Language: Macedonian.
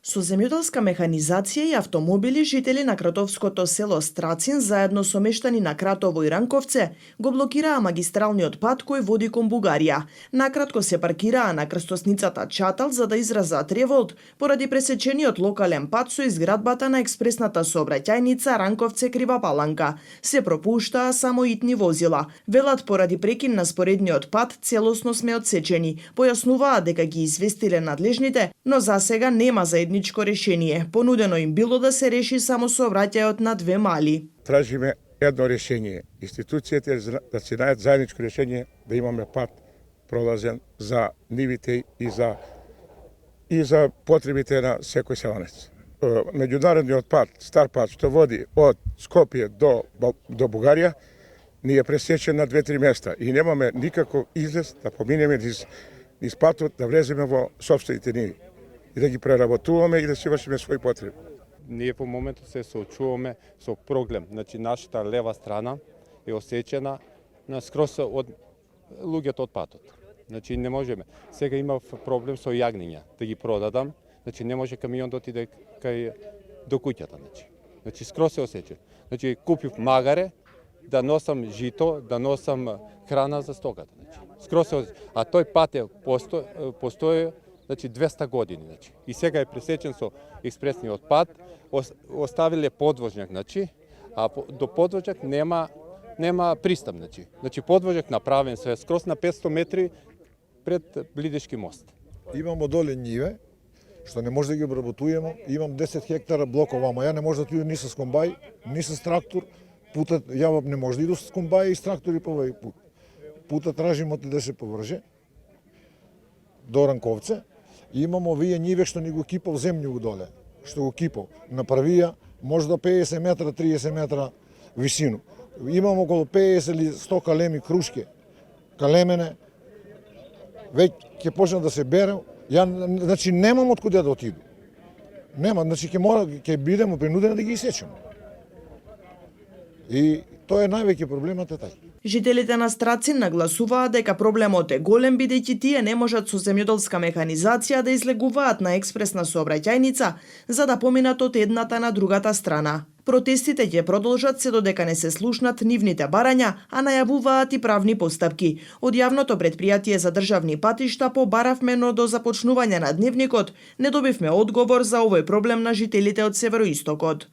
Со земјоделска механизација и автомобили, жители на кратовското село Страцин, заедно со мештани на Кратово и Ранковце, го блокираа магистралниот пат кој води кон Бугарија. Накратко се паркираа на крстосницата Чатал за да изразат револт поради пресечениот локален пат со изградбата на експресната сообраќајница Ранковце Крива Паланка. Се пропуштаа само итни возила. Велат поради прекин на споредниот пат целосно сме одсечени. Појаснуваа дека ги известиле надлежните, но засега нема заедничко решение. Понудено им било да се реши само сообраќајот на две мали. Тражиме едно решение. Институцијите да се најдат заедничко решение да имаме пат пролазен за нивите и за потребите на секој селанец. Меѓународниот пат, стар пат што води од Скопје до Бугарија, ни е пресечен на 2-3 места и немаме никаков излез да поминеме низ патот, да влеземе во сопствените ниви и да ги преработуваме и да си вршиме своји потреби. Ние во моментот се соочуваме со проблем. Значи, нашата лева страна е осечена на скрос од луѓето од патот. Значи, не можеме. Сега има проблем со јагниња, да ги продадам. Значи, не може камион да отиде до куќата. Значи, скрос се осечен. Значи, купив магаре, да носам жито, да носам храна за стоката. Значи, скрос се осечен. А тој пат постои значи 200 години, значи. И сега е пресечен со експресниот пат, оставиле подвожњак, значи, а до подвожњак нема пристап, значи. Значи подвожњак направен се скрос на 500 метри пред Блидешки мост. Имамо доле ниве, што не може да ги обработуваме, имам 10 хектара блокова, ама ја не може да отидам ни с комбај, ни с трактор, путот ја не може да иду с комбај и с трактори по овој пут. Путот тражимо да се поврже до Ранковце. И имамо овие ниве што ни го кипав земју доле, што го кипав. Направија може да 50 метра, 30 метра висину. Имамо околу 50 или 100 калеми крушке, калемене, веќе ќе почнат да се бере. Значи немам од куде да отиду. Нема, значи ќе бидеме принудени да ги исечеме. И тоа е највеќе проблемот е тај. Жителите на Страцин нагласуваа дека проблемот е голем бидејќи тие не можат со земјоделска механизација да излегуваат на експресна сообраќајница за да поминат од едната на другата страна. Протестите ќе продолжат се додека не се слушнат нивните барања, а најавуваат и правни постапки. Од јавното претпријатие за државни патишта побаравме, но до започнување на дневникот не добивме одговор за овој проблем на жителите од североистокот.